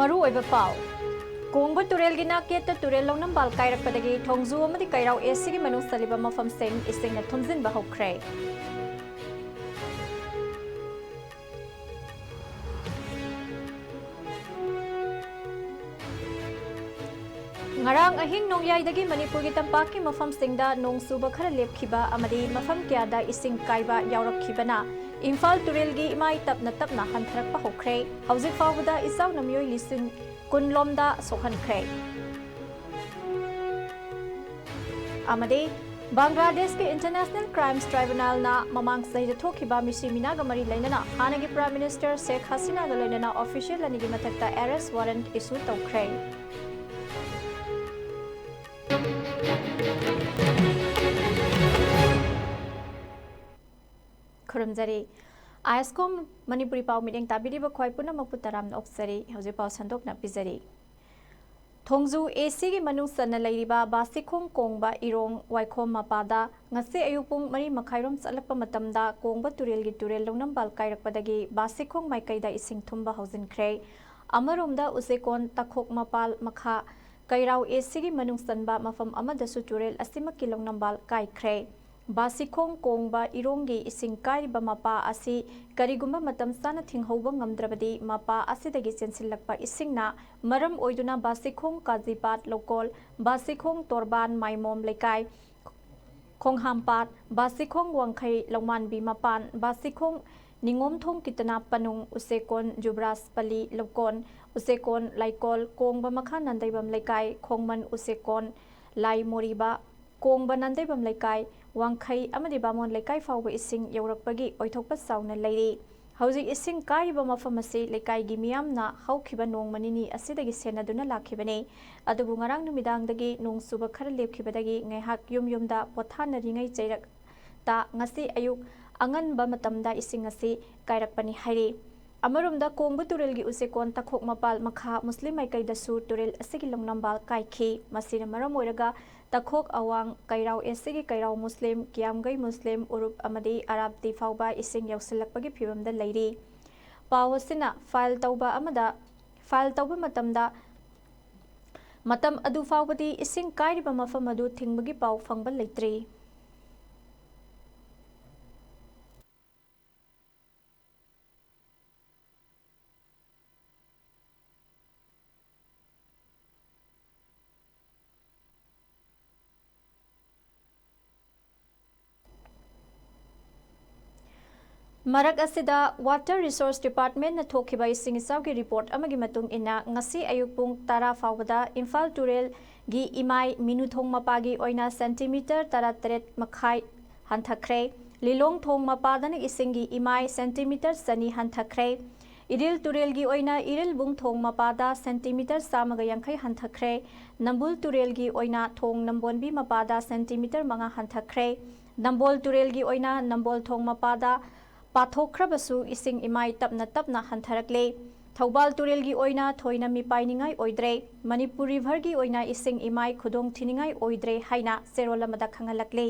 मरु ओइबा पाव कोंगबा तुरेलगी नाकेत तुरेल लौनम्बाल कायरकपदगी थोंजु अमदि कायराव एसीगी मनुंग सलिबा मफमसिंग इसिंगना थुमजिनबा हौख्रे ngarang ahing nongyai manipur gi tampaki mafam singda nong suba khara lepkhiba amadi mafam kyada ising kaiba yaurakhibana imphal turelgi imai tapna hantharakpa hokre hauzik fawda isaw namyoi lisin kunlomda sokhankhre amadi Bangladesh के international crimes tribunal ना ममांग सहित थोखिबा मिसी मिनागा मरी लेनना हानगी प्राइम मिनिस्टर शेख हसीना गा लेनना ऑफिशियल अनिगी मथक्ता अरेस्ट वारंट इशू तौख्रे खुरमजरी ISCOM मणिपुरी पाव मीटिंग ताबिरिबा ख्वाइ पुनमक पुतराम ऑक्सरी हौजे पाव संदोकना पिजरी थोंजु एसी की मनु सन लैरिबा बासिखोंग कोंगबा इरोंग वाइखोम मपादा ngase ayupung mari makhairom salakpa matamda kongba turelgi turel longnambal kairappadagi basikong maikaida ising thumba hauzinkhre amaromda usekon takhok mapal makha kairau esi gi manung sanba mafam amadasu turel asima kilongnambal kaikhre basikong kongba irongi ising kairiba mapa asi karigumba matam sana thinghouba ngamdrabadi mapa asidagi sensilakpa isingna maram oiduna basikong kajipat lokol basikong torban maimom lekai Khonghampat Basikong Wangkhai Longmanbi Mapan Basikong Ningom Thong Kitana Panung Usekon Jubras Pali Lokon Usekon Laikol Kongba Makha Nandaibam Lekai Khongman Usekon Lai Moriba Kongba Nandaibam Lekai Wangkhai Amadi Bamon Lekai Fawba Ising Yaurakpagi Oithokpa Sauna Leiri Hauzik Ising Kaiba Mafamasi Lekai gi miyamna Haukhiba Nongmanini Asidagi Senaduna Lakhibane Adubu ngarang numidangdagi nong suba khara lepkhibadagi ngaihak yumda pothanari chairak ta ngasi ayuk anganba matamda ising asi kairakpani hairi amarumda kongbu turelgi usekon takhok mapal makha muslim maikaidasu turel asigi longnambal kaikhi masina maram oiraga takhok awang kairau esigi kairau muslim kiamgai muslim urup amadi arab ti fawba ising yausilakpagi phibamda leiri pawasina file tawba matamda Matam adu fawbadi ising kairiba mafam adu thingbagi paw fangba leitri Marak asida Water Resource Department na thokiba ising isaw gi report amagi matung ina ngasi ayupung tara fawbada Imphal Turel gi imai minuthong mapagi oina centimeter tara teret makhai hanthakre Lilong thong mapadana ising gi imai centimeter sani hanthakre Iril Turel gi oina iril bung thong mapada centimeter samaga yankhai hanthakre Nambul Turel gi oina thong nambonbi mapada centimeter manga hanthakre Nambol Turel gi oina nambol thong mapada Pathokrabasu ising imai tapna hantharakle Thaubal Turelgi oina thoina mi painingai oidre Manipur River gi oina ising imai khudong thiningai oidre haina serolamada khangalakle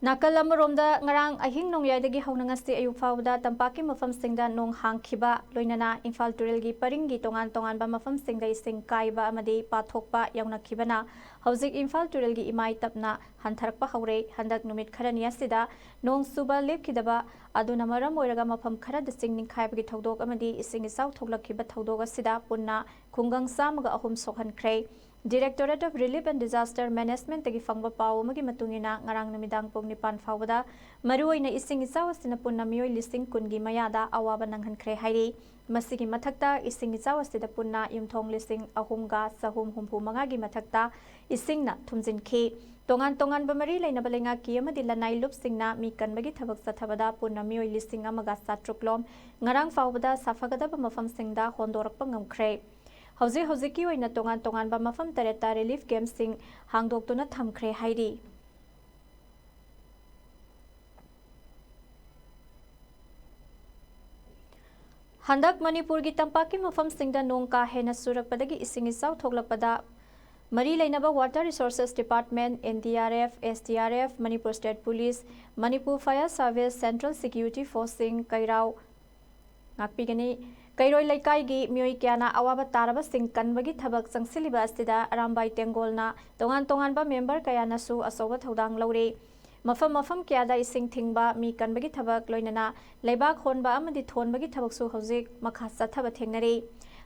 Nakal amaromda ngarang ahing nongyai hauna ngasti ayuk fawda tampaki mafam singda nong hangkhiba loinana Imphal Turelgi paringi tongan ba mafam singda ising kaiba amadi pathokpa yaunakibana Hauzik Imphal Turelgi imai tapna hantharakpa haure handak numit kharani asida nong suba lepkhidaba aduna maram oiraga mafam khara dising ningkhaibagi thodok amadi ising isaw thoglakhiba thodok asida punna khungang samaga ahum sokhankhre Directorate of Relief and Disaster Management tagi fangba paw magi matungina ngarang namidang pung nipan fawda maruoina ising isaw asina punna miyoi listing kungi mayada awaba nanghankre hairi masigi mathakta ising isaw asida punna yumthong listing ahumga sahum humpu mangagi mathakta isingna thumjinki tongan bamari leina balenga ki amadi lanai lup singna mi kanbagi thabak sathabada punna miyoi listing amaga satruklom ngarang fawda safagada ba mafam singda hondorakpa ngamkhre Hauzik oina tongan ba mafam tareta relief camp sing hangdoktuna thamkhre hairi Handak Manipur gi tampaki mafam singda nong ka hena surakpadagi ising isaw thoglakpada Mari Lainaba Water Resources Department, NDRF, SDRF, Manipur State Police, Manipur Fire Service, Central Security Forcing, Kairao, Ngakpigani, Kairoi Laikai, Mui Kiana, Awaba Taraba Sing Kanbagi Tabak Sang Silibastida, Arambai Tengolna, Tonganba member Kayana Su, Asoba Hodang Lore. Mafam Kiada is sing Tingba, Mi Kanbagi Tabak, Loinana, Laibak Honba, Amadi Tonbagi Tabak Su Hosik, Makasa Tabatingnari.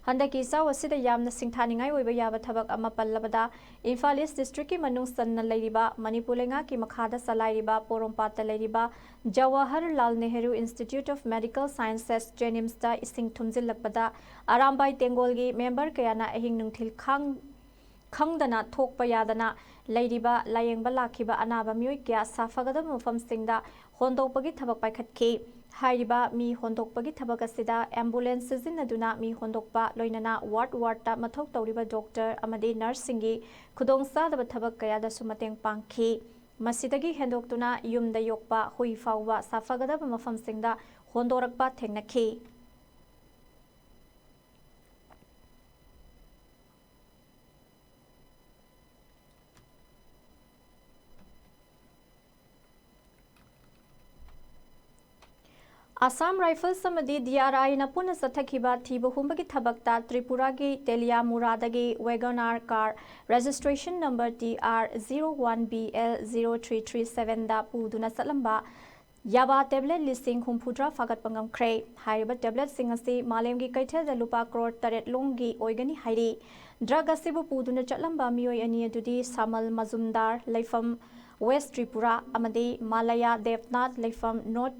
Handaki saw a city yam the Singtaningai over Yaba Tabak Amapalabada, Infalis district Manung Sanna Ladiba, Manipulenga ki Makada Salariba, Porompata Ladiba, Jawaharlal Nehru Institute of Medical Sciences, Jenimsta, Ising Tumzil Lakpada, Arambai Tengolgi, member Kayana Ehing Nungtil Kangdana, Tokpa Yadana, Ladiba, Layang Balakiba, Anaba Muikia, Safagada Mufam Singda, Hondo Pagi Tabak by Katke. Haiba mi hondokpagi thabakasida ambulances in aduna mi hondokpa loinana ward ta mathok tawriba doctor amadi nurse singi khudong sadaba thabak kaya da sumateng pangkhi masidagi hendoktuna yumda yokpa hui fawwa safagada mafam singda hondorakpa thengnakhi Assam Rifles Samadi DRI na puna Sathakiba Thiba Humbagi Thabakta Tripuragi Telia Muradagi Wagonar car registration number TR01BL0337 da Puduna Salamba Yaba tablet listing Humpudra Fagat Pangam Kray Hariba tablet Singasi Malemgi Kaitel da Lupa Crore Taret Longi Oigani Hairi Drug Asibu Puduna Chatlamba Mioi Ania Dudi Samal Mazumdar Laifam West Tripura Amadi Malaya Devnath Laifam North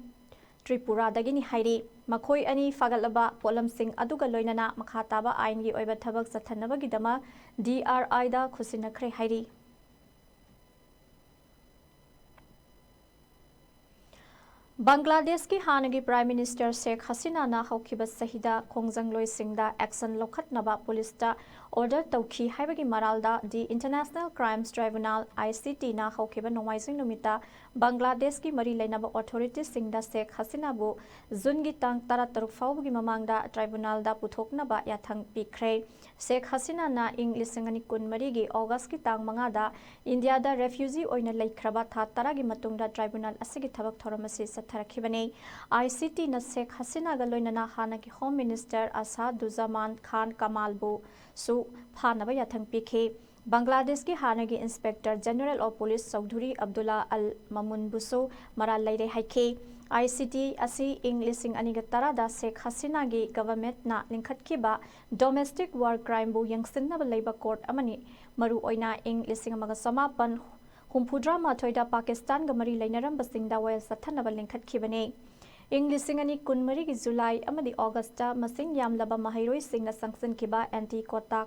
Tripura dagini hairi makhoi ani fagalaba polam sing aduga loinana makhataba aingi oiba thabak sathanabagidama DRI da khusinakre hairi Bangladesh ki hanagi Prime Minister Sheikh Hasina na haukiba sahida khongjang loi singda action lokhatnaba police ta order tawki haibagi maralda the International Crimes Tribunal ICT na haukiba nomaising numita Bangladesh ki mari lainaba authorities singda Sheikh Hasina bu zungi tang tarataruk fawgi mamangda tribunal da puthoknaba yathang pikre Sheikh Hasina na ing lisingani kun mari gi August ki tang mangada India da refugee oina laikhraba tha taragi matungda tribunal asigi thabak thoramasi Tarakibani, ICT na Sheikh Hasina Galoinana Hanaki Home Minister Asaduzaman Khan Kamalbu Su Hanaba Yathang Piki, Bangladesh ki Hanagi Inspector General of Police Saudhuri Abdullah Al Mamun Busu Maral Laire Haiki, ICT Asi Englising Anigatara da Sheikh Hasina gi government na Linkhat Kiba domestic war crime bu Yangsin na Labor Court Amani Maru Oina Englising Magasamapan Humpudra Mathoida Pakistan Gamari Lainaram Basingda Wales Sathanaba Linkhat Kibane. Englisingani Kunmari July Amadi Augusta Masing Yamlaba Mahairoi Singna Sanction Kiba Anti Kota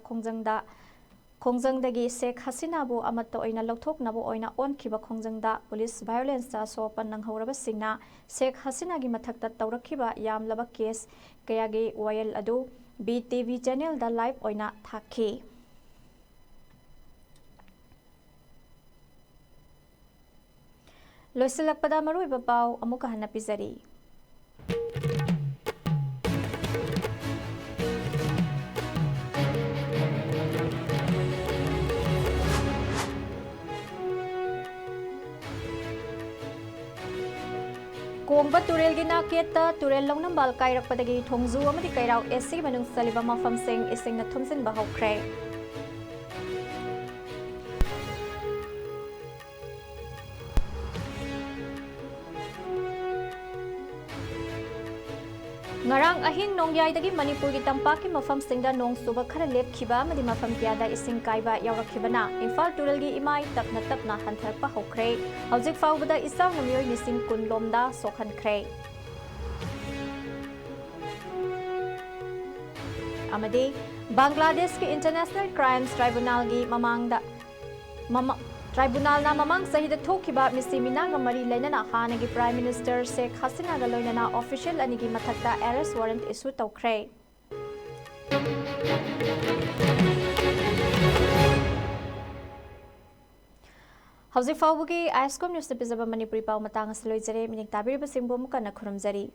Kongjangdagi Sheikh Hasina bu Amato Oina Lothok Nabu Oina On Kiba Kongjangda Police Violence da Sopan Nanghoraba Singna Sheikh Hasina gi Mathakta Taurakiba Yamlaba case Kayagi Wayel Adu BTV channel da live Oina Thaki. Loisilakpada marui babao amuka hanapizari. Kongba turel gina keta turel longnam bal kairakpadagi thongzu amadi kairau SC manung saliba mafam sing ising na thumsin bahau kray. Ngarang ahing nongyai Manipur ki tampaki mafam singda nong suba khara lepkhiba amadi mafam kiada ising kaiba yawrakhibana Imphal tural gi imai tapna hantharpa hokre hojik faubada isaw namioi lising kun lomda sokhankhre amadi Bangladesh ki International Crimes Tribunal gi Tribunal na mamang sahida thokiba misimina ga mari lainana hanagi Prime Minister Sheikh Hasina ga loinana official anigi mathakta arrest warrant issue tawkhre. Hausi fawbugi ISCOM news na pizaba Manipuri pau matang asloi jare mining tabiri basingbo muka na khuramjari.